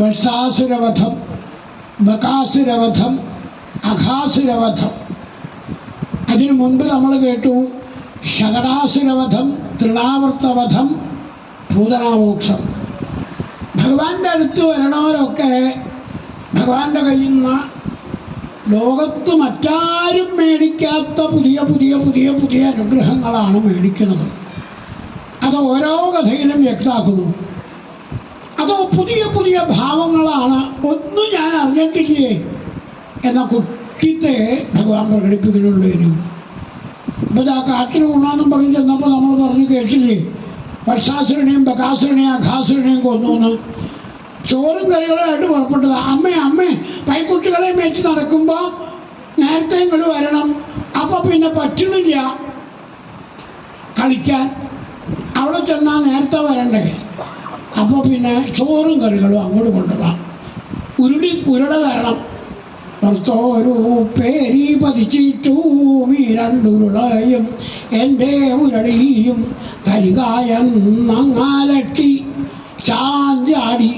വത്സാസുരവധം, ബകാസുരവധം, അഘാസുരവധം. അതിനു മുൻപ് നമ്മൾ കേട്ടു ശകടാസുരവധം, തൃണാവർത്തവധം, പൂതനാമോക്ഷം. ഭഗവാന്റെ അടുത്ത് വരണവരൊക്കെ ഭഗവാന്റെ കയ്യിൽ നിന്ന് ലോകത്ത് മറ്റാരും മേടിക്കാത്ത പുതിയ പുതിയ പുതിയ പുതിയ അനുഗ്രഹങ്ങളാണ് മേടിക്കുന്നത്. അത് ഓരോ കഥയിലും വ്യക്തമാക്കുന്നു. അത് പുതിയ പുതിയ ഭാവങ്ങളാണ്. ഒന്നും ഞാൻ അറിഞ്ഞിട്ടില്ലേ എന്ന കുട്ടിത്തെ ഭഗവാൻ പ്രകടിപ്പിക്കുന്നുള്ളൂ. ഇപ്പോൾ ആ കാട്ടിൽ ഉണ്ണാന്നും പറഞ്ഞ് ചെന്നപ്പോൾ നമ്മൾ പറഞ്ഞ് കേട്ടില്ലേ, വത്സാസുരനെയും ബകാസുരനെയും അഘാസുരനെയും കൊന്നു എന്ന്. ചോറും കറികളുമായിട്ട് പുറപ്പെട്ടത്. അമ്മേ പൈക്കുട്ടികളെ മേച്ച് നടക്കുമ്പോൾ നേരത്തെ ഇങ്ങോട്ട് വരണം, അപ്പം പിന്നെ പറ്റണില്ല കളിക്കാൻ. അവിടെ ചെന്നാൽ നേരത്തെ വരണ്ടേ, അപ്പോൾ പിന്നെ ചോറും കറികളും അങ്ങോട്ട് കൊണ്ടുപോകാം. ഉരുട തരണം. പുറത്തോരു പേരി പതിച്ചിട്ടു ഈ രണ്ടുരുളയും എൻ്റെ ഉരുളിയും തരികായെന്നങ്ങാലട്ടി ചാഞ്ചാടി.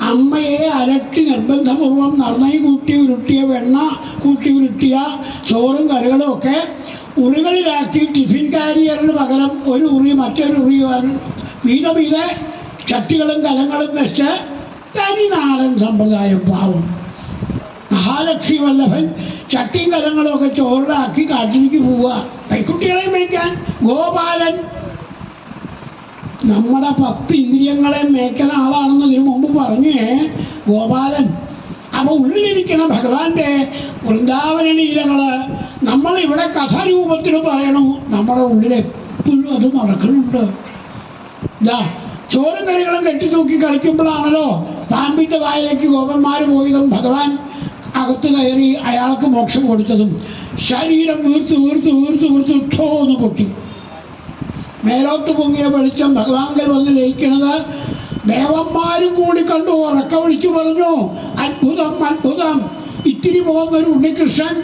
അമ്മയെ അലട്ടി നിർബന്ധപൂർവം നന്നായി കൂട്ടി ഉരുട്ടിയ വെണ്ണ കൂട്ടി ഉരുട്ടിയ ചോറും കറികളും ഒക്കെ ഉറികളിലാക്കി ടിഫിൻ കാരിയറിന് പകരം ഒരു ഉറി മറ്റൊരു ഉറി വീതമീതെ ചട്ടികളും കലങ്ങളും വെച്ച് തനി നാടൻ സമ്പ്രദായം. പാവം മഹാലക്ഷ്മി വല്ലഭൻ ചട്ടിയും കലങ്ങളും ഒക്കെ ചോറിലാക്കി കാട്ടിലേക്ക് പോവുക, പൈക്കുട്ടികളെ മേയ്ക്കാൻ. ഗോപാലൻ നമ്മുടെ 10 ഇന്ദ്രിയങ്ങളെ മേയ്ക്കുന്ന ആളാണെന്ന് ഇതിനു മുമ്പ് പറഞ്ഞേ ഗോപാലൻ. അപ്പോൾ ഉള്ളിലിരിക്കണ ഭഗവാന്റെ വൃന്ദാവന ലീലകള് നമ്മളിവിടെ കഥാരൂപത്തിൽ പറയണു. നമ്മുടെ ഉള്ളിലെപ്പോഴും അത് നടക്കുന്നുണ്ട്. ഇതാ ചോറും കറികളും കെട്ടിത്തൂക്കി കളിക്കുമ്പോഴാണല്ലോ പാമ്പിൻ്റെ വായിലേക്ക് ഗോപന്മാർ പോയതും ഭഗവാൻ അകത്ത് കയറി അയാൾക്ക് മോക്ഷം കൊടുത്തതും. ശരീരം വീർത്ത് വീർത്ത് വീർത്ത് വീർത്ത് ഇട്ടോന്ന് പൊട്ടി. മേലോട്ട് പൊങ്ങിയ വെളിച്ചം ഭഗവാങ്കൽ വന്ന് ലയിക്കണത് ദേവന്മാരും കൂടി കണ്ടു. ഉറക്ക വിളിച്ചു പറഞ്ഞു, അത്ഭുതം അത്ഭുതം. ഇത്തിരി പോകുന്നൊരു ഉണ്ണികൃഷ്ണൻ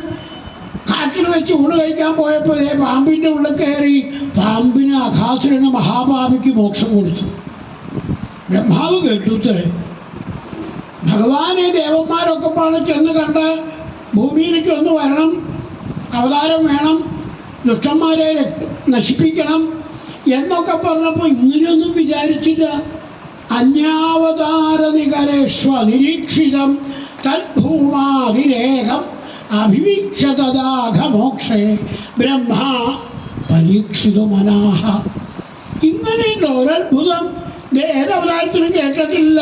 കാട്ടിൽ വെച്ച് ഊണ് കഴിക്കാൻ പോയപ്പോൾ പാമ്പിൻ്റെ ഉള്ളിൽ കയറി പാമ്പിന് അഘാസുരന് മഹാപാപിക്ക് മോക്ഷം കൊടുത്തു. ബ്രഹ്മാവ് കേട്ടുത്തരേ. ഭഗവാനെ ദേവന്മാരൊക്കെ പാടെ ചെന്ന് കണ്ട് ഭൂമിയിലേക്ക് ഒന്ന് വരണം, അവതാരം വേണം, ദുഷ്ടന്മാരെ നശിപ്പിക്കണം എന്നൊക്കെ പറഞ്ഞപ്പോൾ ഇങ്ങനെയൊന്നും വിചാരിച്ചില്ല. അന്യാവതാര നികരേഷ്വ നിരീക്ഷിതം തദ്ഭൂമാതിരേകം അഭിവീക്ഷതദാഘമോക്ഷേ ബ്രഹ്മ പരീക്ഷിതു മനാഹ. ഇങ്ങനെയുണ്ട് ഒരത്ഭുതം ഏതവതാരത്തിനും കേട്ടിട്ടില്ല.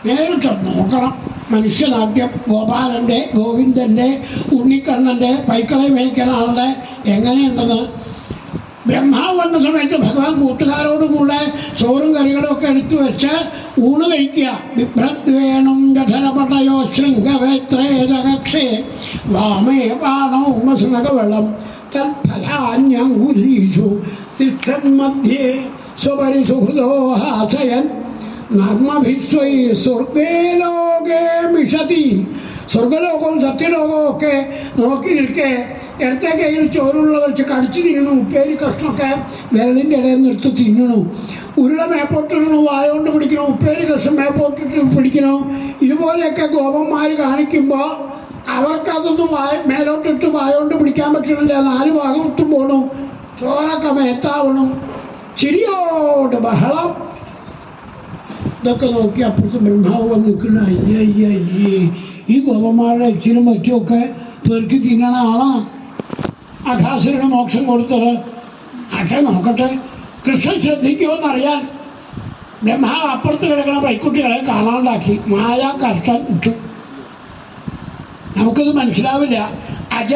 നേരിട്ട് നോക്കണം. മനുഷ്യനാട്യം ഗോപാലൻ്റെ, ഗോവിന്ദൻ്റെ, ഉണ്ണിക്കണ്ണൻ്റെ, പൈക്കളെ മേയ്ക്കുന്ന ആളുടെ എങ്ങനെയുണ്ടെന്ന്. ബ്രഹ്മാവ് വന്ന സമയത്ത് ഭഗവാൻ കൂട്ടുകാരോടുകൂടെ ചോറും കറികളും ഒക്കെ എടുത്തു വെച്ച് ഊണ് കഴിക്കുക. ബിഭ്രദ്വേണം ഗധരപടയോ ശൃംഗവേത്രേജകക്ഷേ വാമേ പ്രാണോ മസൃണകവളം തൽഫലാന്യങ്കുലീഷു തിഷ്ഠൻ മധ്യേ സ്വപരിസുഹൃദോ ഹാസയൻ നർമ്മഭിസ്വൈ സ്വർഗേ ലോകേ മിഷതി. സ്വർഗലോകവും സത്യലോകവും ഒക്കെ നോക്കി നിൽക്കെ ഇടത്തെ കയ്യിൽ ചോറുള്ള വെച്ച് കടിച്ചു തിന്നണു. ഉപ്പേരി കഷ്ണമൊക്കെ വിരലിൻ്റെ ഇടയിൽ നിന്ന് എടുത്ത് തിന്നണു. ഉരുള മേപ്പോട്ടിടണു, വായോണ്ട് പിടിക്കണു. ഉപ്പേരി കഷ്ണം മേപ്പോട്ടിട്ട് പിടിക്കണു. ഇതുപോലെയൊക്കെ ഗോപന്മാർ കാണിക്കുമ്പോൾ അവർക്കതൊന്നും മേലോട്ടിട്ട് വായോണ്ട് പിടിക്കാൻ പറ്റണില്ല. 4 ഭാഗത്തും പോണു. ചോറൊക്കെ മേത്താവണം. ചിരിയോട് ബഹളം. ഇതൊക്കെ നോക്കി അപ്പുറത്ത് ബ്രഹ്മാവ് വന്ന് നിൽക്കുന്ന അയ്യേ ഈ ഗോപന്മാരുടെ ഇച്ചിരി മറ്റുമൊക്കെ പെറുക്കി തിന്നണ ആളാണ് അഘാസുരന് മോക്ഷം കൊടുത്തത്. ആട്ടെ നോക്കട്ടെ, കൃഷ്ണൻ ശ്രദ്ധിക്കുമെന്നറിയാൻ ബ്രഹ്മാവ് അപ്പുറത്ത് കിടക്കണ പൈക്കുട്ടികളെ കാണാണ്ടാക്കി. മായ കഷ്ടം ഇട്ടു. നമുക്കത് മനസ്സിലാവില്ല. അജ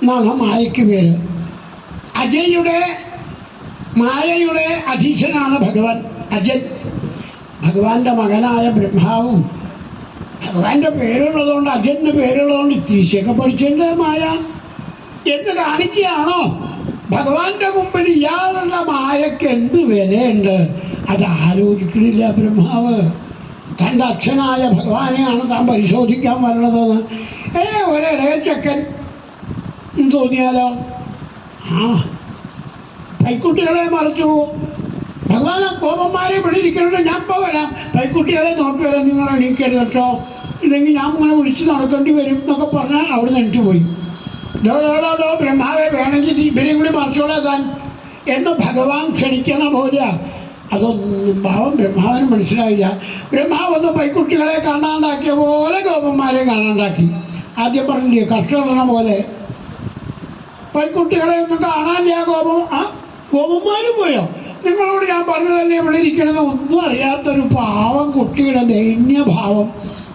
എന്നാണ് മായയ്ക്ക് പേര്. അജയുടെ മായയുടെ അധീശനാണ് ഭഗവാൻ അജൻ. ഭഗവാന്റെ മകനായ ബ്രഹ്മാവും ഭഗവാന്റെ പേരുള്ളതുകൊണ്ട് അജന്റെ പേരുള്ളതുകൊണ്ട് ഇത്തിരിശയൊക്കെ പഠിച്ചിട്ടുണ്ട് മായ എന്ന് കാണിക്കുകയാണോ? ഭഗവാന്റെ മുമ്പിൽ ഇയാളുള്ള മായക്ക് എന്ത് വിലയുണ്ട്? അത് ആലോചിക്കണില്ല ബ്രഹ്മാവ്. തൻ്റെ അച്ഛനായ ഭഗവാനെയാണ് താൻ പരിശോധിക്കാൻ വരണതെന്ന് ഒരിടയച്ചക്കൻ തോന്നിയാലോ? പൈക്കുട്ടികളെ മറിച്ചു. ഭഗവാൻ ഗോപന്മാരെ ഇവിടെ ഇരിക്കുന്നുണ്ട്, ഞാൻ ഇപ്പോൾ വരാം. പൈക്കുട്ടികളെ നോക്കി വരാൻ നിങ്ങൾ എണീക്കരുത് കേട്ടോ, ഇല്ലെങ്കിൽ ഞാൻ ഇങ്ങനെ വിളിച്ച് നടക്കേണ്ടി വരും എന്നൊക്കെ പറഞ്ഞാൽ അവിടെ നിന്ന് പോയി. ഡോ ബ്രഹ്മാവെ വേണമെങ്കിൽ ഇവരെയും കൂടി മറിച്ചോളാൻ എന്ന് ഭഗവാൻ ക്ഷണിക്കണ പോലെ അതൊന്നും പാവം ബ്രഹ്മാവിന് മനസ്സിലായില്ല. ബ്രഹ്മാവ് ഒന്ന് പൈക്കുട്ടികളെ കാണാണ്ടാക്കിയ പോലെ ഗോപന്മാരെ കാണാണ്ടാക്കി. ആദ്യം പറഞ്ഞില്ലേ കഷ്ടമുള്ള പോലെ പൈക്കുട്ടികളെ ഒന്നും കാണാനില്ല. ഗോപന്മാർ പോയോ? നിങ്ങളോട് ഞാൻ പറഞ്ഞതല്ലേ ഇവിടെ ഇരിക്കണമെന്ന് ഒന്നും അറിയാത്തൊരു പാവം കുട്ടിയുടെ ദൈന്യഭാവം.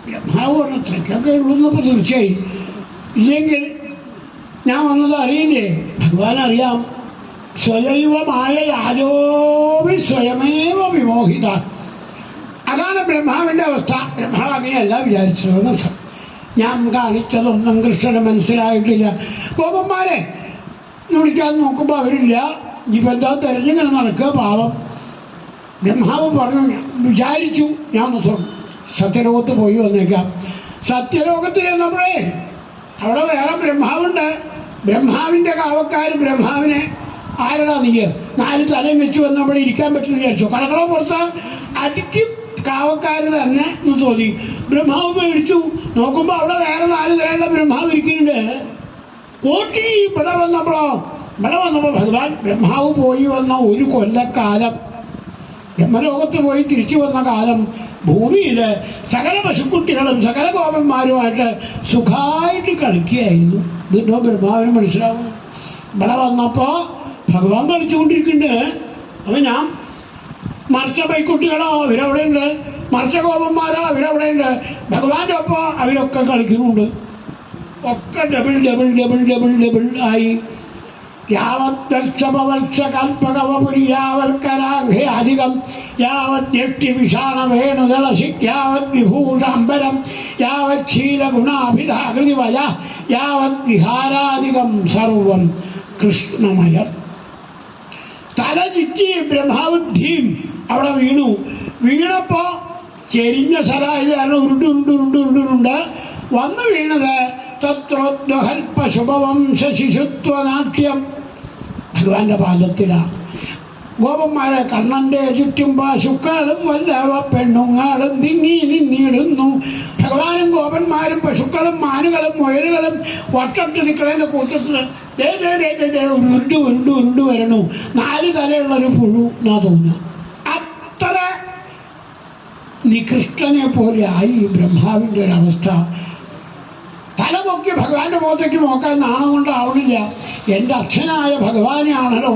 ബ്രഹ്മാവ് പറഞ്ഞു ഇത്രയ്ക്കൊക്കെ ഉള്ളൂന്നപ്പോൾ തീർച്ചയായും ഇല്ലെങ്കിൽ ഞാൻ വന്നത് അറിയില്ലേ? ഭഗവാൻ അറിയാം. സ്വയൈവമായ യാജോവി സ്വയമേവ വിമോഹിത. അതാണ് ബ്രഹ്മാവിൻ്റെ അവസ്ഥ. ബ്രഹ്മാവ് അങ്ങനെയല്ല വിചാരിച്ചതെന്നർത്ഥം. ഞാൻ കാണിച്ചതൊന്നും കൃഷ്ണന് മനസ്സിലായിട്ടില്ല. ഗോപന്മാരെ വിളിക്കാൻ നോക്കുമ്പോൾ അവരില്ല. ഇപ്പം എന്താ തെരഞ്ഞിങ്ങനെ നടക്കുക പാവം. ബ്രഹ്മാവ് പറഞ്ഞു വിചാരിച്ചു ഞാൻ സത്യലോകത്ത് പോയി വന്നേക്കാം. സത്യലോകത്ത് ചെന്നപ്പോഴേ അവിടെ വേറെ ബ്രഹ്മാവുണ്ട്. ബ്രഹ്മാവിൻ്റെ കാവക്കാർ ബ്രഹ്മാവിനെ ആരടാ നീ 4 തലയും വെച്ച് വന്ന് അവിടെ ഇരിക്കാൻ പറ്റുമെന്ന് വിചാരിച്ചു. കടകളോ പുറത്ത് അടിക്ക് കാവക്കാർ തന്നെ എന്ന് തോന്നി. ബ്രഹ്മാവ് പേടിച്ചു. നോക്കുമ്പോൾ അവിടെ വേറെ 4 തലയുള്ള ബ്രഹ്മാവ് ഇരിക്കുന്നുണ്ട്. ഓട്ടി ഇവിടെ വന്നപ്പോൾ ഭഗവാൻ ബ്രഹ്മാവ് പോയി വന്ന 1 കൊല്ലക്കാലം, ബ്രഹ്മലോകത്ത് പോയി തിരിച്ചു വന്ന കാലം ഭൂമിയിൽ സകല പശുക്കുട്ടികളും സകല ഗോപന്മാരുമായിട്ട് സുഖമായിട്ട് കളിക്കുകയായിരുന്നു. ഇതിട്ടോ ബ്രഹ്മാവിന് മനസ്സിലാവും. ഇവിടെ വന്നപ്പോൾ ഭഗവാൻ കളിച്ചുകൊണ്ടിരിക്കുന്നുണ്ട്. അപ്പം ഞാൻ മറിച്ച പൈക്കുട്ടികളോ അവരവിടെ ഉണ്ട്, മറിച്ച ഗോപന്മാരോ അവരവിടെ ഉണ്ട്. ഭഗവാന്റെ ഒപ്പം അവരൊക്കെ കളിക്കുന്നുണ്ട്. ഒക്കെ double double double double double ആയി. യാവത്കൽപകവപുരിയാവൽക്കരാഘേ അധികം യാവദ്യഷ്ടി വിഷാണവേണുദളശി യാവത് വിഭൂഷാംബരം യാവത് ക്ഷീരഗുണാഭിധാകൃതിവയ യാവത് വിഹാരാധികം സർവം കൃഷ്ണമയം. തല ചിറ്റി ബ്രഹ്മാവുദ്ധീം അവിടെ വീണപ്പോ ചെരിഞ്ഞ സ്ഥലമായത് കാരണം ഉരുണ്ട് വന്നു വീണത് തത്രോദ്വഹൽപശുഭവംശ ശിശുത്വനാട്യം ഭഗവാന്റെ പാദത്തിലാണ്. ഗോപന്മാരെ കണ്ണൻ്റെ ചുറ്റും പശുക്കളും വല്ലവ പെണ്ണുങ്ങളും നിന്നിടുന്നു. ഭഗവാനും ഗോപന്മാരും പശുക്കളും മാനുകളും മുയലുകളും വട്ടട്ട് നിൽക്കുന്നതിൻ്റെ കൂട്ടത്തിൽ ഉരുണ്ട് വരണു. 4 തലയുള്ളൊരു പുഴു എന്നാ തോന്നുക. അത്ര നികൃഷ്ടനെ പോലെ ആയി ബ്രഹ്മാവിൻ്റെ ഒരവസ്ഥ. തല പൊക്കി ഭഗവാന്റെ മുഖത്തേക്ക് നോക്കാൻ നാണം കൊണ്ടാവണില്ല. എൻ്റെ അച്ഛനായ ഭഗവാനെയാണല്ലോ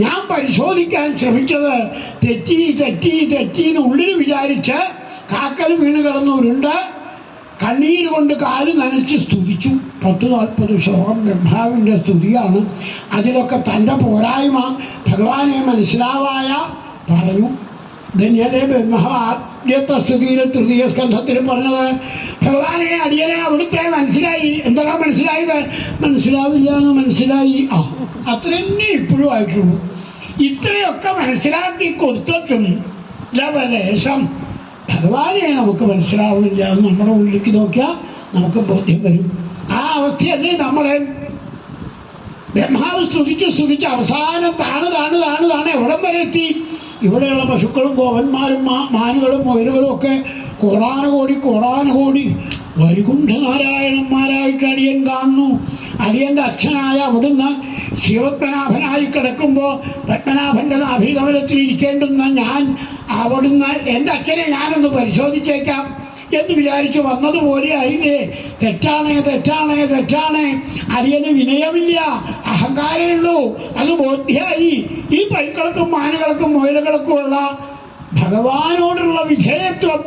ഞാൻ പരിശോധിക്കാൻ ശ്രമിച്ചത്. തെറ്റീന്ന് ഉള്ളിൽ വിചാരിച്ച് കാക്കൽ വീണ് കിടന്നു ഉരുണ്ട് കണ്ണീര് കൊണ്ട് കാല് നനച്ച് സ്തുതിച്ചു. 10-40 ശ്ലോകം ബ്രഹ്മാവിൻ്റെ സ്തുതിയാണ്. അതിലൊക്കെ തൻ്റെ പോരായ്മ ഭഗവാനെ മനസ്സിലാവായ പറഞ്ഞു. ധന്യതേ ബ്രഹ്മാവ് ആദ്യത്തെ സ്തുതിയിൽ 3യ സ്കന്ധത്തിൽ പറഞ്ഞത് ഭഗവാനെ അടിയനെ അവിടുത്തെ മനസ്സിലായി. എന്താണ് മനസ്സിലായത്? മനസ്സിലാവില്ല എന്ന് മനസ്സിലായി. അത്രന്നെ ഇപ്പോഴും ആയിട്ടുള്ളൂ. ഇത്രയൊക്കെ മനസ്സിലാക്കി കൊടുത്തിട്ടും ലവലേശം ഭഗവാനെ നമുക്ക് മനസ്സിലാവണില്ല എന്ന് നമ്മുടെ ഉള്ളിലേക്ക് നോക്കിയാൽ നമുക്ക് ബോധ്യം വരും. ആ അവസ്ഥയല്ലേ നമ്മളെ ബ്രഹ്മാവ് സ്തുതിച്ച് അവസാനം താണ് എവിടം വരെ എത്തി? ഇവിടെയുള്ള പശുക്കളും ഗോപന്മാരും മാനുകളും മുയലുകളും ഒക്കെ കോടാനുകോടി വൈകുണ്ഠനാരായണന്മാരായിട്ട് അടിയൻ കാണുന്നു. അടിയൻ്റെ അച്ഛനായ അവിടുന്ന് ശിവപത്മനാഭനായി കിടക്കുമ്പോൾ പത്മനാഭൻ്റെ നാഭികമലത്തിൽ ഇരിക്കേണ്ടുന്ന ഞാൻ അവിടുന്ന് എൻ്റെ അച്ഛനെ ഞാനൊന്ന് പരിശോധിച്ചേക്കാം എന്ന് വിചാരിച്ചു വന്നതുപോലെ ആയില്ലേ? തെറ്റാണ്. അടിയന് വിനയമില്ല, അഹങ്കാരമേ ഉള്ളൂ. അത് ബോധ്യമായി. ഈ പൈക്കൾക്കും മാനുകൾക്കും മുയലുകൾക്കുമുള്ള ഭഗവാനോടുള്ള വിധേയത്വം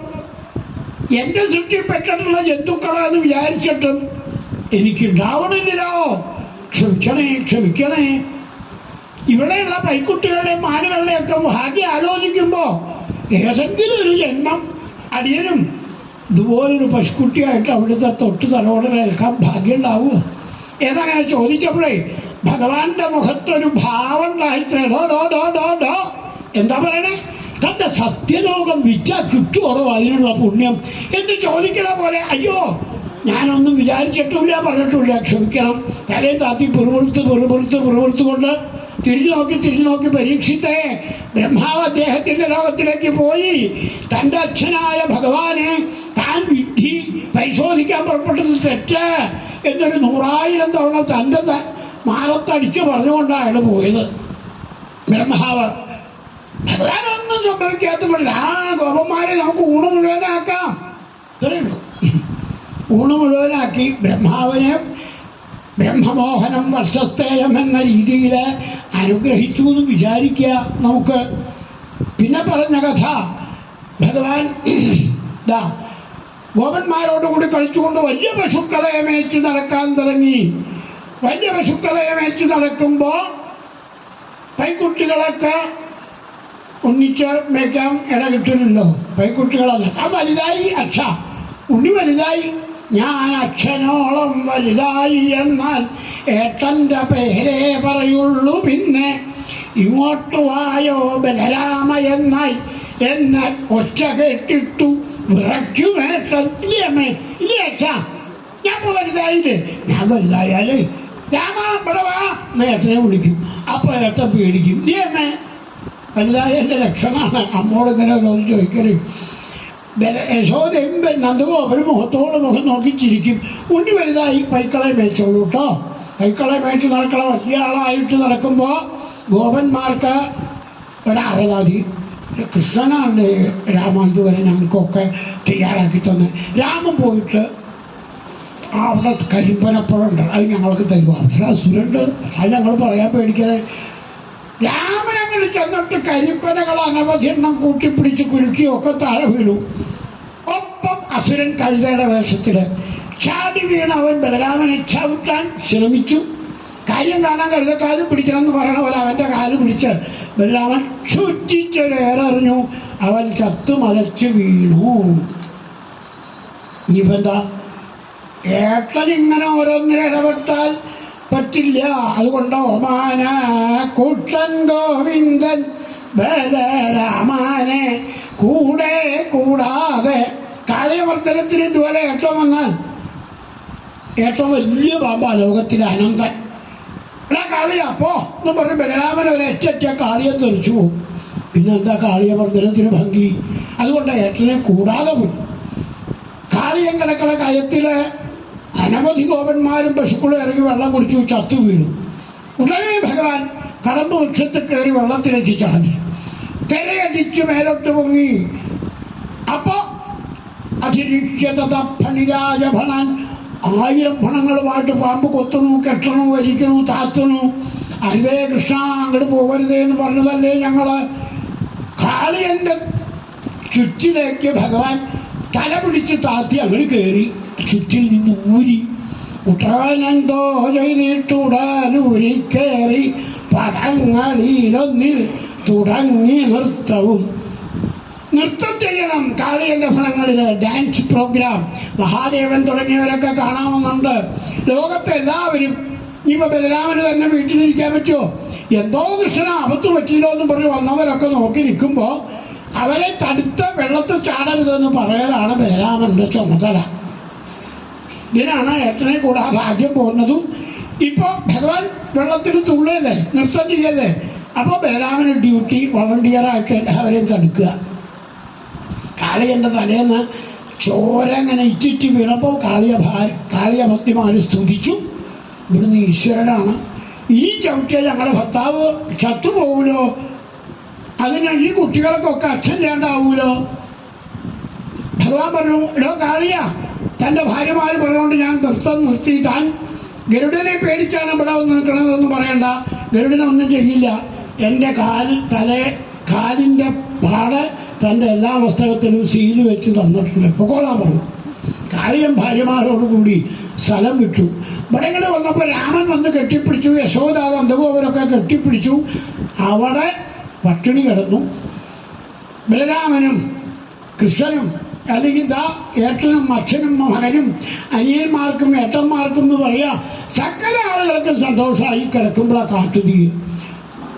എൻ്റെ സൃഷ്ടിപ്പെട്ടിട്ടുള്ള ജന്തുക്കളെന്ന് വിചാരിച്ചിട്ടും എനിക്കുണ്ടാവണില്ലല്ലോ. ക്ഷമിക്കണേ. ഇവിടെയുള്ള പൈക്കുട്ടികളുടെ മാനുകളുടെയൊക്കെ ഭാഗ്യം ആലോചിക്കുമ്പോൾ ഏതെങ്കിലും ഒരു ജന്മം അടിയനും ഇതുപോലൊരു പശുക്കുട്ടിയായിട്ട് അവിടുത്തെ തൊട്ട് തലോടെ കേൾക്കാൻ ഭാഗ്യം ഉണ്ടാവുമോ എന്നങ്ങനെ ചോദിച്ചപ്പോഴേ ഭഗവാന്റെ മുഖത്തൊരു ഭാവം ഉണ്ടായിത്രേ. ഡോ എന്താ പറയണേ? തന്റെ സത്യലോകം വിറ്റാ കിട്ടുമോ അതിനുള്ള പുണ്യം എന്ന് ചോദിക്കണ പോലെ. അയ്യോ ഞാനൊന്നും വിചാരിച്ചിട്ടുമില്ല, പറഞ്ഞിട്ടുമില്ല, ക്ഷമിക്കണം. തലയും താത്തി പെറുപെടുത്ത് കൊണ്ട് തിരിഞ്ഞു നോക്കി പരീക്ഷിത്തെ ബ്രഹ്മാവ് അദ്ദേഹത്തിൻ്റെ ലോകത്തിലേക്ക് പോയി തൻ്റെ അച്ഛനായ ഭഗവാനെ താൻ വിധി പരിശോധിക്കാൻ പുറപ്പെട്ടത് തെറ്റ് എന്നൊരു 100,000 തവണ തൻ്റെ മാറത്തടിച്ച് പറഞ്ഞുകൊണ്ടാണ് അയാൾ പോയത്. ബ്രഹ്മാവ് ഭഗവാനൊന്നും സംഭവിക്കാത്ത പോലെ ഗോപന്മാരെ നമുക്ക് ഊണ് മുഴുവനാക്കാം, ഇത്രയേ ഉള്ളൂ. ഊണ് മുഴുവനാക്കി ബ്രഹ്മാവിനെ ബ്രഹ്മമോഹനം വർഷസ്തേയം എന്ന രീതിയിൽ അനുഗ്രഹിച്ചു എന്ന് വിചാരിക്കുക നമുക്ക്. പിന്നെ പറഞ്ഞ കഥ ഭഗവാൻ ഗോപന്മാരോടുകൂടി കളിച്ചുകൊണ്ട് വലിയ പശുക്കളെ മേച്ച് നടക്കാൻ തുടങ്ങി. വലിയ പശുക്കളെ മേച്ച് നടക്കുമ്പോൾ പൈക്കുട്ടികളൊക്കെ ഒന്നിച്ച് മേയ്ക്കാൻ ഇട കിട്ടുന്നില്ലോ. പൈക്കുട്ടികളല്ല, ആ വലുതായി അച്ഛ, ഉണ്ണി വലുതായി, ഞാൻ അച്ഛനോളം വലുതായി, എന്നാൽ ഏട്ടൻ്റെ പേരേ പറയുള്ളൂ, പിന്നെ ഇങ്ങോട്ട് വായോ ബലരാമ എന്നായി എന്നെ ഒച്ച കേട്ടിട്ടു വിറയ്ക്കുമേട്ടൻ. ഇല്ലേ അമ്മേ, ഇല്ലേ അച്ഛ, ഞാൻ ഇപ്പോൾ വലുതായില്ലേ, ഞാൻ വലുതായാലേ രാമ ഇവിടെ വാ എന്ന് ഏട്ടനെ വിളിക്കും. അപ്പോൾ ഏട്ടൻ പേടിക്കും. ഇല്ലേ അമ്മേ, വലുതായ എൻ്റെ ലക്ഷണമാണ് അമ്മോടിങ്ങനെ ഓരോന്ന് ചോദിക്കല്. യശോദയും നന്ദഗോപരും മുഖത്തോട് മുഖം നോക്കി ചിരിക്കും. ഉണ്ണി വലുതായി പൈക്കളെ മേയിച്ചോളൂ കേട്ടോ. പൈക്കളെ മേയിച്ച് നടക്കണം. വലിയ ആളായിട്ട് നടക്കുമ്പോൾ ഗോപന്മാർക്ക് ഒരാവലാതി, കൃഷ്ണനാണ് രാമ ഇതുവരെ ഞങ്ങൾക്കൊക്കെ തയ്യാറാക്കി തന്നെ. രാമൻ പോയിട്ട് അവിടെ കരിമ്പനപ്പുഴമുണ്ട്, അത് ഞങ്ങൾക്ക് തരുമോ? അവിടെ അസുരണ്ട്, അത് ഞങ്ങൾ പറയാൻ പേടിക്കണേ. രാമനങ്ങൾ ചെന്നിട്ട് കരിപ്പനകൾ അനവധി എണ്ണം കൂട്ടിപ്പിടിച്ച് കുലുക്കിയൊക്കെ താഴെ വീണു. ഒപ്പം അസുരൻ കഴുതയുടെ വേഷത്തിൽ ചാടി വീണ് അവൻ ബലരാമനെ ചവിട്ടാൻ ശ്രമിച്ചു. കാര്യം കാണാൻ കഴുതക്കാല് പിടിക്കണമെന്ന് പറയണ പോലെ അവൻ്റെ കാല് പിടിച്ച് ബലരാമൻ ചുറ്റിച്ചൊരേറെറിഞ്ഞു. അവൻ ചത്തുമലച്ച് വീണു. ഇനിയിപ്പോൾ എന്താ, ഏട്ടനിങ്ങനെ ഓരോന്നിനിടപെട്ടാൽ പറ്റില്ല. അതുകൊണ്ട് ഓമാന കൂട്ടൻ ഗോവിന്ദൻ ബലരാമാനെ കൂടെ കൂടാതെ കാളിയമർദ്ദനത്തിന് ഇതുപോലെ ഏട്ടം വന്നാൽ, ഏട്ടം വലിയ പാമ്പാ ലോകത്തിലെ അനന്തൻ. എടാ കാളിയാ പോ എന്ന് പറഞ്ഞ് ബലരാമൻ ഒരൊറ്റ കാളിയെ തെറിച്ചു പോകും. പിന്നെന്താ കാളിയമർദ്ദനത്തിന് ഭംഗി? അതുകൊണ്ട് ഏട്ടനെ കൂടാതെ പോയി. കാളിയം കിടക്കണ കയത്തിൽ അനവധി ഗോപന്മാരും പശുക്കളും ഇറങ്ങി വെള്ളം കുടിച്ചു ചത്തു വീണു. ഉടനെ ഭഗവാൻ കടമ്പ് വൃക്ഷത്തിൽ കയറി വെള്ളത്തിലേക്ക് ചാടി തിരയടിച്ച് മേലോട്ട് പൊങ്ങി. അപ്പോ അതിരിക്കതപണിരാജഭണൻ 1000 ഭണങ്ങളുമായിട്ട് പാമ്പ് കൊത്തണു, കെട്ടണു, വരിക്കണു, താത്തണു. അരുതേ കൃഷ്ണ, അങ്ങോട്ട് പോകരുതേ എന്ന് പറഞ്ഞതല്ലേ ഞങ്ങള്. കാളിയൻ്റെ ചുറ്റിലേക്ക് ഭഗവാൻ തല പിടിച്ച് താത്തി അങ്ങോട്ട് കയറി ചുറ്റിൽ നിന്ന് ഊരി. ഉടനെന്തോ ചെയ്തിട്ടുടനൂരി കയറി പടങ്ങളിലൊന്നിൽ തുടങ്ങി നൃത്തവും. നൃത്തം ചെയ്യണം കാളിയൻ്റെ ഫലങ്ങളിൽ, ഡാൻസ് പ്രോഗ്രാം. മഹാദേവൻ തുടങ്ങിയവരൊക്കെ കാണാമെന്നുണ്ട്. ലോകത്തെ എല്ലാവരും. ഇനിയിപ്പോൾ ബലരാമന് തന്നെ വീട്ടിലിരിക്കാൻ പറ്റുമോ? എന്തോ കൃഷ്ണ ആപത്ത് പറ്റിയില്ലോ എന്ന് പറഞ്ഞ് വന്നവരൊക്കെ നോക്കി നിൽക്കുമ്പോൾ അവരെ തടുത്ത് വെള്ളത്തിൽ ചാടരുതെന്ന് പറയാനാണ് ബലരാമൻ്റെ ചുമതല. ഇതിനാണ് ഏട്ടനെ കൂടാതെ ആദ്യം പോകുന്നതും. ഇപ്പോൾ ഭഗവാൻ വെള്ളത്തിൽ തുള്ളല്ലേ, നൃത്തം ചെയ്യല്ലേ. അപ്പോൾ ബലരാമന് ഡ്യൂട്ടി വളണ്ടിയറായിട്ട് എല്ലാവരെയും തടുക്കുക. കാളിയൻ്റെ തലേന്ന് ചോര അങ്ങനെ ഇറ്റിറ്റ് വീണപ്പോൾ കാളിയഭക്തിമാർ സ്തുതിച്ചു. ഇവിടുന്ന് ഈശ്വരനാണ്, ഇനി ചവിട്ടിയാൽ ഞങ്ങളുടെ ഭർത്താവ് ചത്തുപോകുമല്ലോ, അതിന് ഈ കുട്ടികൾക്കൊക്കെ അച്ഛനില്ലാണ്ടാവൂലോ. ഭഗവാൻ പറഞ്ഞു, ഇടോ കാളിയ, തൻ്റെ ഭാര്യമാർ പറഞ്ഞുകൊണ്ട് ഞാൻ നൃത്തം നിർത്തി. താൻ ഗരുഡനെ പേടിച്ചാണ് ഇവിടെ വന്ന് നിൽക്കണതെന്ന് പറയണ്ട, ഗരുഡനൊന്നും ചെയ്യില്ല. എൻ്റെ കാലിൻ്റെ പാട് തൻ്റെ എല്ലാ പുസ്തകത്തിലും സീല് വെച്ച് തന്നിട്ടുണ്ട്, പൊക്കോളാൻ പറഞ്ഞു. കാളിയൻ ഭാര്യമാരോടുകൂടി സ്ഥലം വിട്ടു. ഇവിടെ ഇങ്ങനെ വന്നപ്പോൾ രാമൻ വന്ന് കെട്ടിപ്പിടിച്ചു, യശോദ നന്ദഗോപരൊക്കെ കെട്ടിപ്പിടിച്ചു. അവിടെ പട്ടിണി കിടന്നു. ബലരാമനും കൃഷ്ണനും, അല്ലെങ്കിൽ ഇതാ ഏട്ടനും അച്ഛനും മകനും അനിയന്മാർക്കും ഏട്ടന്മാർക്കും എന്ന് പറയാ, സകല ആളുകൾക്ക് സന്തോഷമായി കിടക്കുമ്പോഴാണ് കാട്ടുതീ.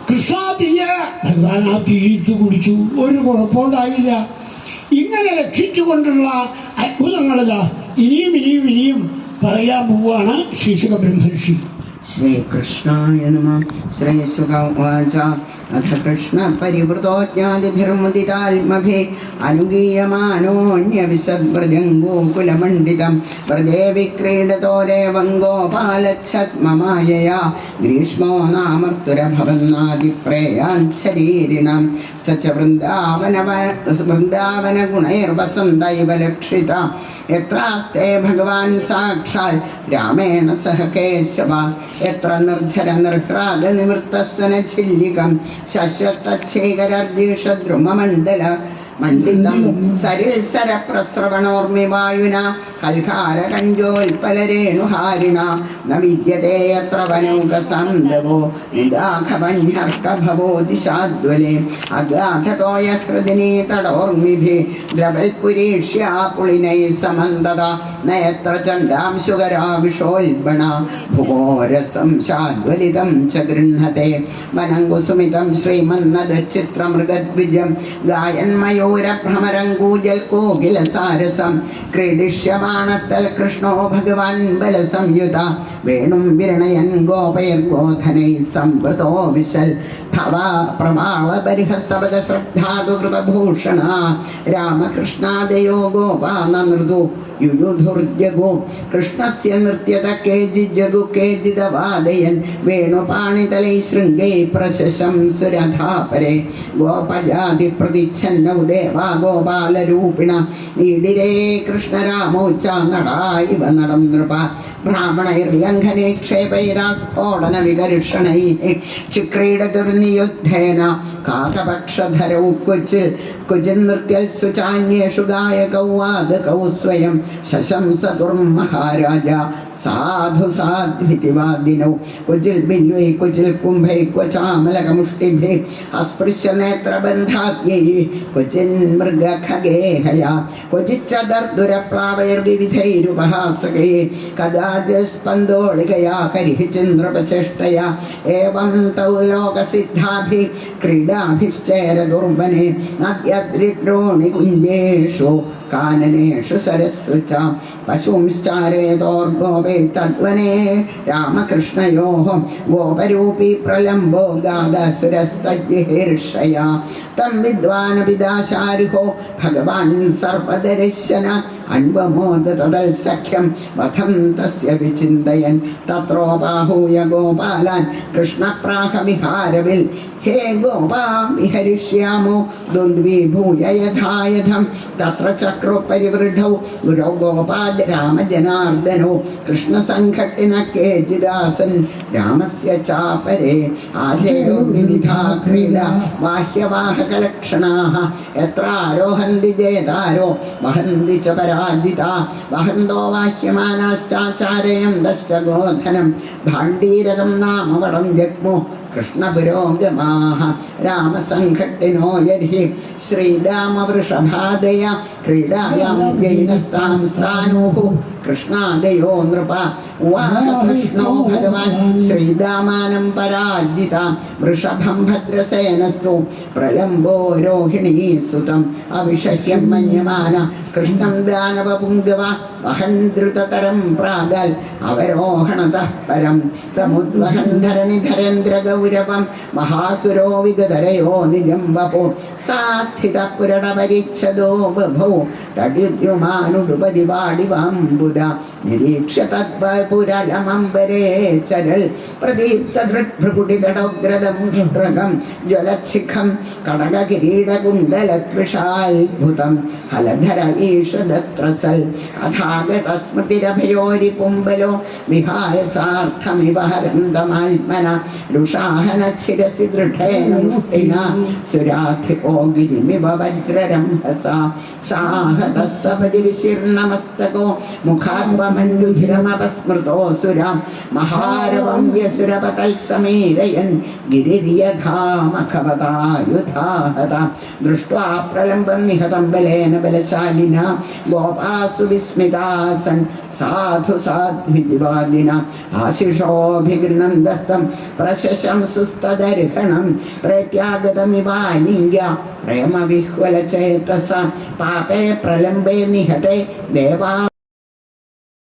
കൃഷ്ണ തീയ, ഭഗവാൻ ആ തീയിട്ട് കുടിച്ചു, ഒരു കുഴപ്പമുണ്ടായില്ല. ഇങ്ങനെ രക്ഷിച്ചുകൊണ്ടുള്ള അത്ഭുതങ്ങളിതാ ഇനിയും പറയാൻ പോവുകയാണ് ശ്രീശുക ബ്രഹ്മർഷി. श्रीकृष्णाय नमः। श्रीशुक उवाच अथ कृष्णपरिवृतोज्ञातिभिर्मुदितात्मभिः अनुगीयमानोऽन्यविशद्व्रजङ्गोकुलमण्डितं व्रजे विक्रीडतो रेवं गोपालच्छद्ममायया ग्रीष्मो नामर्तुरभवन्नादिप्रेयान् शरीरिणां स च वृन्दावनगुणैर्वसन्दैव लक्षिता यत्रास्ते भगवान् साक्षात् रामेण सह केशव यत्र निर्झर निर्ह्राद निवृत्तस्वनछिल्लिकं शश्वतच्छेखरर्दिषद्रुममण्डल मण्डितं सरित्सरप्रस्रवणोर्मिवायुना कल्हारकञ्जोल्पलरेणुहारिणा न विद्यते यत्र वनौकसान्दवो निदाघवह्नर्कभवो दिशाद्वले अगाधतो यहृदिनी तडोर्मिभिः द्रवल्पुरीक्ष्या पुलिनैः समन्ददा न यत्र चण्डांशुकरा विषोल्बणा भुवोरसं शाद्वलितं च गृह्णते वनङ्कुसुमितं श्रीमन्नदचित्रमृगद्विजं गायन्मयूरभ्रमरङ्गूजल्कोकिलसारसं क्रीडिष्यमाणस्तल्कृष्णो भगवान् बलसंयुता वेणुं विरणयन् गोपैर्गोधनैः संवृतो विशल् भवा प्रमाळबर्हस्तवगश्रद्धातु कृतभूषणा रामकृष्णादयो गोपाननृदु युयुधुर्जगो कृष्णस्य नृत्यत केचिज्जगु केचिदवादयन् वेणुपाणितलैः शृङ्गैः प्रशशं सुरथापरे गोपजातिप्रतिच्छन्नौ देवा गोपालरूपिण ईडिरे कृष्णरामौ च नडा इव नडं नृप ब्राह्मणैर्लङ्घने क्षेपैरास्फोटनविकर्षणैः चिक्रीडतुर्नियुद्धेन काकपक्षधरौ क्वचिन्नृत्यल्सु चान्येषु गायकौ वादकौ स्वयं शशंसतुर्महाराजा साधु साध्वितिवादिनौ क्वचिल् बिल्वै क्वचिल् कुम्भै क्वचामलकमुष्टिभिः अस्पृश्य नेत्रबन्धाद्यैः क्वचिन्मृगखगेहया क्वचिच्च दर्दुरप्लावैर्विविधैरुपहासकैः कदाचित् स्पन्दोळिकया करिः चन्द्रपचेष्टया एवं तौ लोकसिद्धाभिः क्रीडाभिश्चेरदुर्वने नद्यद्रिद्रोणिकुञ्जेषु काननेषु सरस्सु च पशुंश्चारयतोर्गोपे तद्वने रामकृष्णयोः गोपरूपी प्रलम्बो गादासुरस्तज्जिहीर्षया तं विद्वानपिदाशारुहो भगवान् सर्पदर्शन अन्वमोद तदल्सख्यं वथं तस्य विचिन्तयन् तत्रोपाहूय गोपालान् कृष्णप्राहविहारविल् हे गोपा विहरिष्यामो द्वन्द्वीभूय यथा यथं तत्र चक्रो परिवृढौ गुरौ गोपाद रामजनार्दनौ कृष्णसङ्घट्टिनः केचिदासन् रामस्य चापरे आजयोर्विविधा क्रीडा बाह्यवाहकलक्षणाः यत्र आरोहन्ति जयदारो वहन्ति च पराजिता वहन्तो वाह्यमानाश्चाचारयन्तश्च गोधनं भाण्डीरकं नाम वडं जग्मुः कृष्णपुरोगमाः रामसङ्घट्टिनो यर्हि श्रीरामवृषभादया क्रीडायां जैनस्तां स्थाणुः कृष्णादयो नृप उवाच कृष्णो भगवान् श्रीरामानं पराजिता वृषभं भद्रसेनस्तु प्रलम्बो रोहिणी सुतम् अविषह्यं मन्यमान कृष्णं दानवपुङ्गवा वहन् द्रुततरं प्रागल् अवरोहणतः परं तमुद्वहन् धरणिधरेन्द्रगौरवं महासुरो विगधरयो निजं वपु सा स्थितः पुरडपरिच्छदो बभौ तड्युद्युमानुडुपदि वाडिवाम्बुदा निरीक्ष्य तद्पुरलमम्बरे चरल् प्रदीप्तदृग्भ्रुकुटितटोग्रदमुष्ट्रकं ज्वलच्छिखं कडगकिरीटकुण्डलत्विषाद्भुतं हलधर ईषदत्रसल् अथागतस्मृतिरभयोरिपुम्बलो विहाय सार्थमिव हरन्दमात्मना रुषाहनच्छिरसि दृढेन मुष्टिना सुराधिपो गिरिमिव वज्ररंहसा साहतः सपदि विशीर्णमस्तको मुखाद्वमन्युधिरमपस्मृतोऽसुरां महारवं व्यसुरपतल् समीरयन् गिरिर्यथामखवतायुधाहता दृष्ट्वा प्रलम्बं निहतं बलेन बलशालिना गोपासु विस्मितासन् साधु साध्वितिवादिना आशिषोऽभिगृह्णन्दस्तं प्रशशंसुस्तदर्हणं प्रत्यागतमिवालिङ्ग्या प्रेमविह्वलचेतसा पापे प्रलम्बे निहते देवा